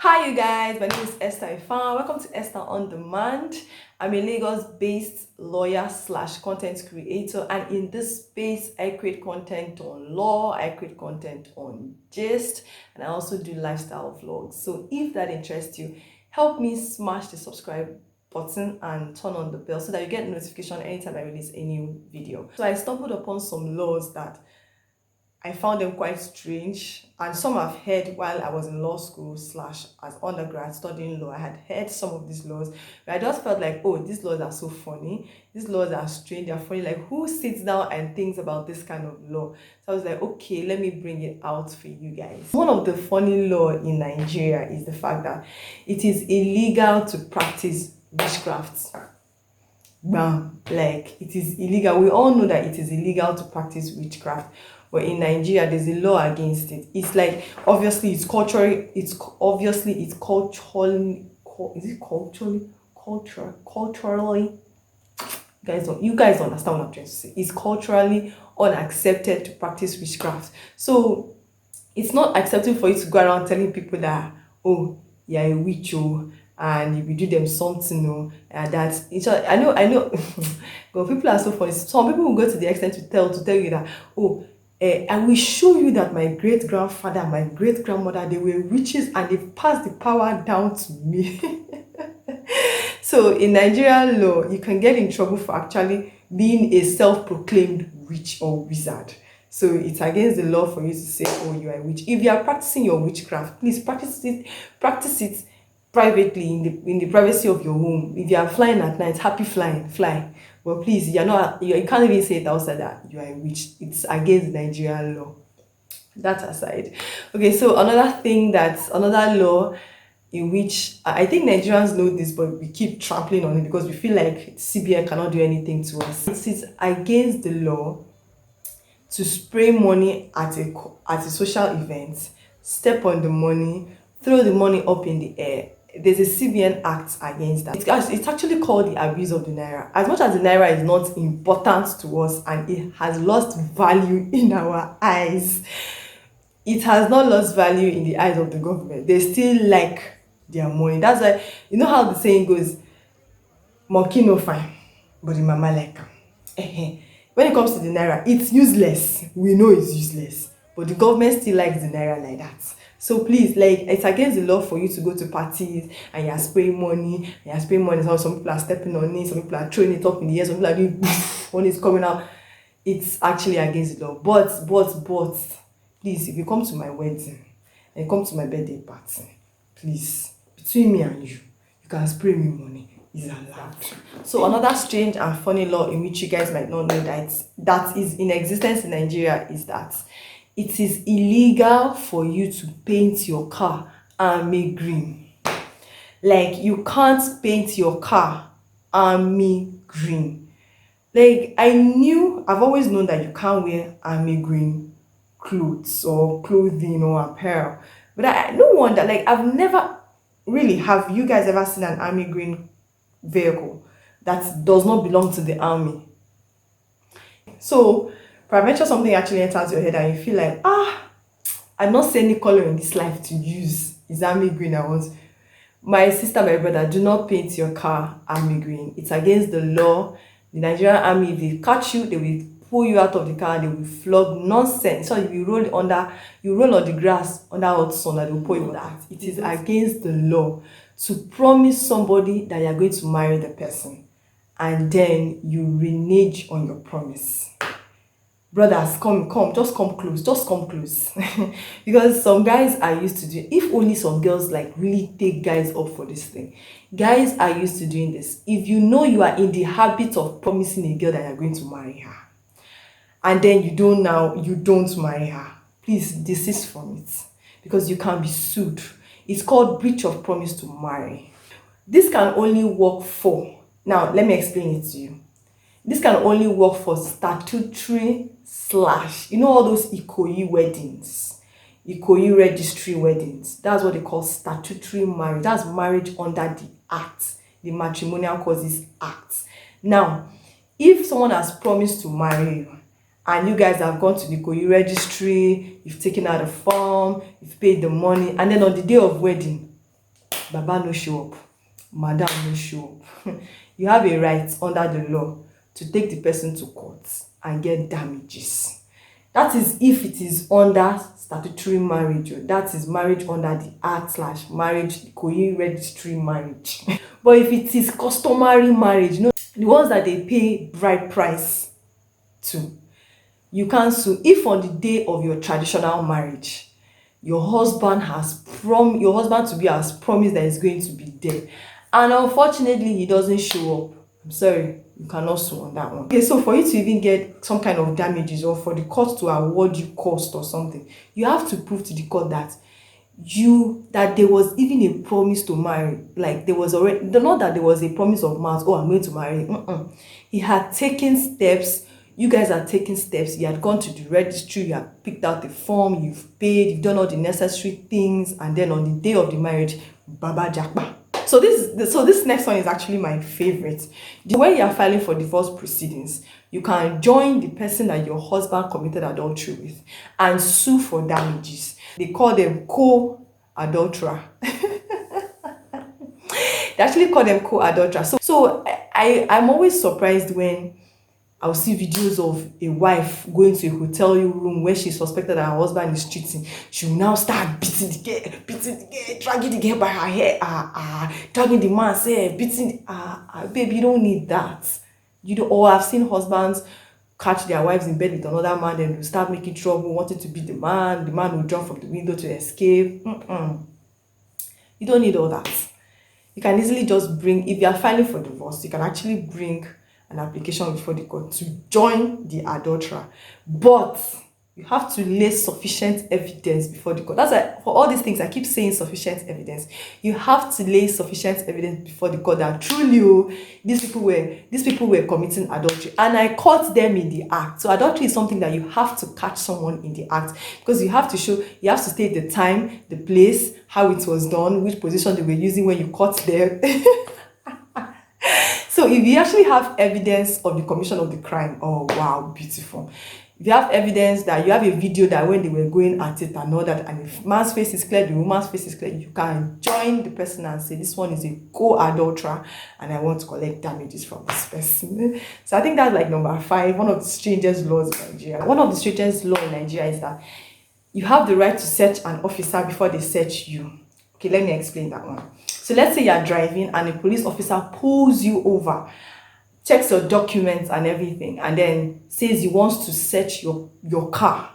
Hi you guys, my name is Esther Ifan. Welcome to Esther on Demand. I'm a Lagos-based lawyer slash content creator, and in this space I create content on law, I create content on gist, and I also do lifestyle vlogs. So if that interests you, help me smash the subscribe button and turn on the bell so that you get notification anytime I release a new video. So I stumbled upon some laws that I found them quite strange, and some I've heard while I was in law school slash as undergrad studying law. I had heard some of these laws, but I just felt like, oh, these laws are so funny. These laws are strange, they're funny. Like, who sits down and thinks about this kind of law? So I was like, okay, let me bring it out for you guys. One of the funny law in Nigeria is the fact that it is illegal to practice witchcraft. Bam, like it is illegal. We all know that it is illegal to practice witchcraft, but in Nigeria there's a law against it. It's like obviously it's culturally, culturally, you guys understand what I'm trying to say. It's culturally unaccepted to practice witchcraft. So it's not acceptable for you to go around telling people that, oh, you're a witch, oh, and if you do them something, that it's I know but people are so funny. Some people will go to the extent to tell you that, oh, I will show you that my great grandfather and my great grandmother, they were witches and they passed the power down to me. So in Nigerian law, you can get in trouble for actually being a self-proclaimed witch or wizard. So it's against the law for you to say, oh, you are a witch. If you are practicing your witchcraft, please practice it privately in the privacy of your home. If you are flying at night, happy flying, fly. Well, please, you can't even say it outside that you are a witch. It's against Nigerian law. That aside, okay. So another law in which I think Nigerians know this, but we keep trampling on it because we feel like CBN cannot do anything to us. It is against the law to spray money at a social event, step on the money, throw the money up in the air. There's a CBN Act against that. It's actually called the abuse of the naira. As much as the naira is not important to us and it has lost value in our eyes, it has not lost value in the eyes of the government. They still like their money. That's why, you know how the saying goes, monkey no fine, but the mama like am. When it comes to the naira, it's useless. We know it's useless, but the government still likes the naira like that. So please, like, it's against the law for you to go to parties and you're spraying money. So some people are stepping on it, some people are throwing it up in the air, some people are doing when it's coming out. It's actually against the law. But please, if you come to my wedding and come to my birthday party, please, between me and you can spray me money. Is allowed. So another strange and funny law in which you guys might not know that is in existence in Nigeria is that it is illegal for you to paint your car army green. Like, you can't paint your car army green. Like, I've always known that you can't wear army green clothes or clothing or apparel, but I no wonder, like, I've never really, have you guys ever seen an army green vehicle that does not belong to the army? So peradventure something actually enters your head and you feel like, I'm not seeing any color in this life to use. Is army green I want. My sister, my brother, do not paint your car army green. It's against the law. The Nigerian army, if they catch you, they will pull you out of the car, they will flog. Nonsense. So you roll on the grass under hot sun and they will pull you out. It is against the law to promise somebody that you are going to marry the person and then you renege on your promise. Brothers, come, just come close. Because some guys are used to doing, if only some girls like really take guys up for this thing. Guys are used to doing this. If you know you are in the habit of promising a girl that you're going to marry her, and then you don't marry her, please desist from it, because you can be sued. It's called breach of promise to marry. This can only work for, now let me explain it to you. This can only work for statutory / you know all those Ikoyi weddings, Ikoyi registry weddings. That's what they call statutory marriage. That's marriage under the Act, the Matrimonial Causes Act. Now, if someone has promised to marry you and you guys have gone to the Ikoyi registry, you've taken out a form, you've paid the money, and then on the day of wedding, Baba no show up, madam no show up, you have a right under the law to take the person to court and get damages. That is if it is under statutory marriage, or that is marriage under the act/marriage Ikoyi registry marriage. But if it is customary marriage, the ones that they pay bride price to, you can sue. If on the day of your traditional marriage, your husband to be has promised that he's going to be there, and unfortunately he doesn't show up, I'm sorry, you cannot sue on that one. Okay, so for you to even get some kind of damages, or for the court to award you cost or something, you have to prove to the court that there was even a promise to marry. Like, there was already, not that there was a promise of marriage, oh, I'm going to marry. He had taken steps, you guys are taking steps, you had gone to the registry, you had picked out the form, you've paid, you've done all the necessary things, and then on the day of the marriage, baba jakpa. So this next one is actually my favorite. When you are filing for divorce proceedings, you can join the person that your husband committed adultery with and sue for damages. They call them co-adulterer. They actually call them co-adulterer. So I'm always surprised when I'll see videos of a wife going to a hotel room where she's suspected that her husband is cheating. She'll now start beating the girl, dragging the girl by her hair, dragging the man's hair, beating. Babe, you don't need that. You don't. Or I've seen husbands catch their wives in bed with another man, then they'll start making trouble, wanting to beat the man. The man will jump from the window to escape. You don't need all that. You can easily just bring, if you are filing for divorce, you can actually bring an application before the court to join the adulterer, but you have to lay sufficient evidence before the court. That's why for all these things I keep saying sufficient evidence. You have to lay sufficient evidence before the court that truly these people were committing adultery, and I caught them in the act. So adultery is something that you have to catch someone in the act, because you have to state the time, the place, how it was done, which position they were using when you caught them. So if you actually have evidence of the commission of the crime, oh wow, beautiful. If you have evidence that you have a video that when they were going at it and all that, and if man's face is clear, the woman's face is clear, you can join the person and say, this one is a co-adulterer and I want to collect damages from this person. So I think that's like number 5, one of the strangest laws in Nigeria. One of the strangest laws in Nigeria is that you have the right to search an officer before they search you. Okay, let me explain that one. So let's say you're driving and a police officer pulls you over, checks your documents and everything, and then says he wants to search your car.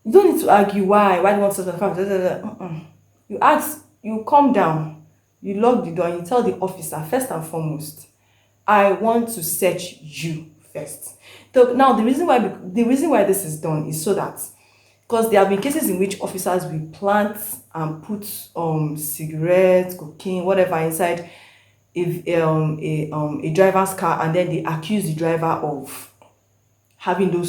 You don't need to argue why do you want to search the car? You ask, you calm down, you lock the door, and you tell the officer, first and foremost, I want to search you first. So now the reason why this is done is so that, because there have been cases in which officers will plant and put cigarettes, cocaine, whatever inside a driver's car, and then they accuse the driver of having and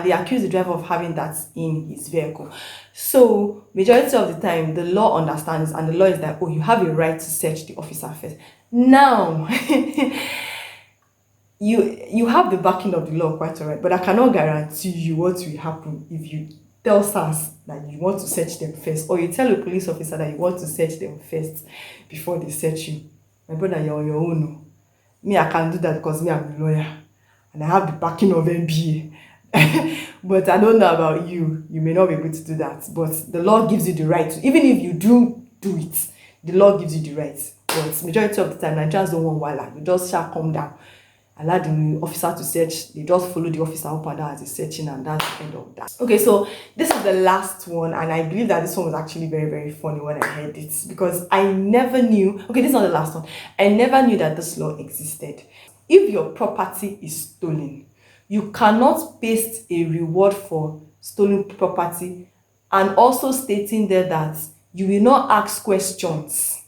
they accuse the driver of having that in his vehicle. So majority of the time the law understands, and the law is that, oh, you have a right to search the officer first. Now you have the backing of the law, quite alright, but I cannot guarantee you what will happen if you tell SARS that you want to search them first, or you tell a police officer that you want to search them first before they search you. My brother, you're on your own. Me, I can do that because me, I'm a lawyer and I have the backing of MBA. But I don't know about you. You may not be able to do that, but the law gives you the right to. Even if you do it, the law gives you the right. But majority of the time, Nigerians don't want wala. You just shall calm down, allow the officer to search. They just follow the officer up and down as he's searching, and that's the end of that. Okay, so this is the last one, and I believe that this one was actually very, very funny when I heard it, because I never knew. Okay, this is not the last one. I never knew that this law existed. If your property is stolen, you cannot paste a reward for stolen property and also stating there that you will not ask questions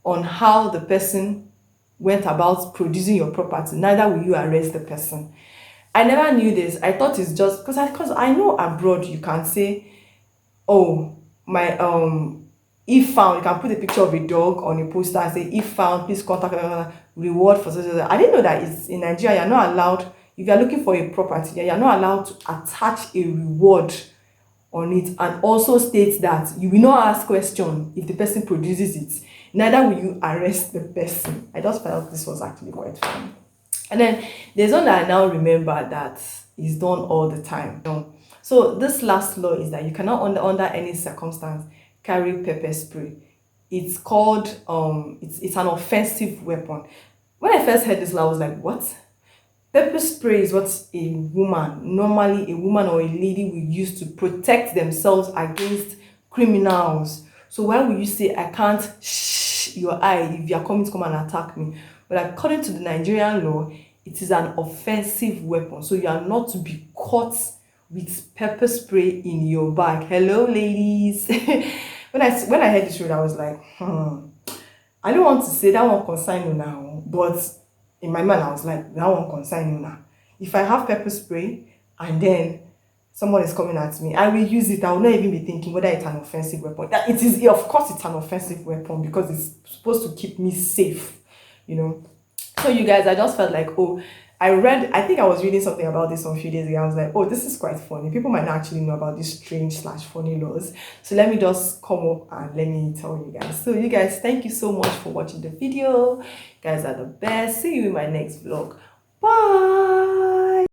on how the person went about producing your property, neither will you arrest the person. I never knew this. I thought it's just because I know abroad you can say, oh, my if found, you can put a picture of a dog on a poster and say, if found, please contact reward for such. I didn't know that it's in Nigeria. You're not allowed, if you're looking for a property, you're not allowed to attach a reward on it, and also states that you will not ask question if the person produces it, neither will you arrest the person. I just felt this was actually quite funny. And then there's one that I now remember that is done all the time. So this last law is that you cannot under any circumstance carry pepper spray. It's called it's an offensive weapon. When I first heard this law, I was like, what? Pepper spray is what normally a woman or a lady will use to protect themselves against criminals. So why would you say I can't shh your eye if you are coming to come and attack me? But according to the Nigerian law, it is an offensive weapon. So you are not to be caught with pepper spray in your bag. Hello, ladies. when I heard this word, I was like, I don't want to say that one concern you now, but in my mind, I was like, that one concern you now. If I have pepper spray and then someone is coming at me, I will use it. I will not even be thinking whether it's an offensive weapon. It is, of course, it's an offensive weapon because it's supposed to keep me safe, you know. So you guys, I just felt like, oh, I think I was reading something about this a few days ago. I was like, oh, this is quite funny. People might not actually know about these strange/funny laws. So let me just come up and let me tell you guys. So you guys, thank you so much for watching the video. You guys are the best. See you in my next vlog. Bye.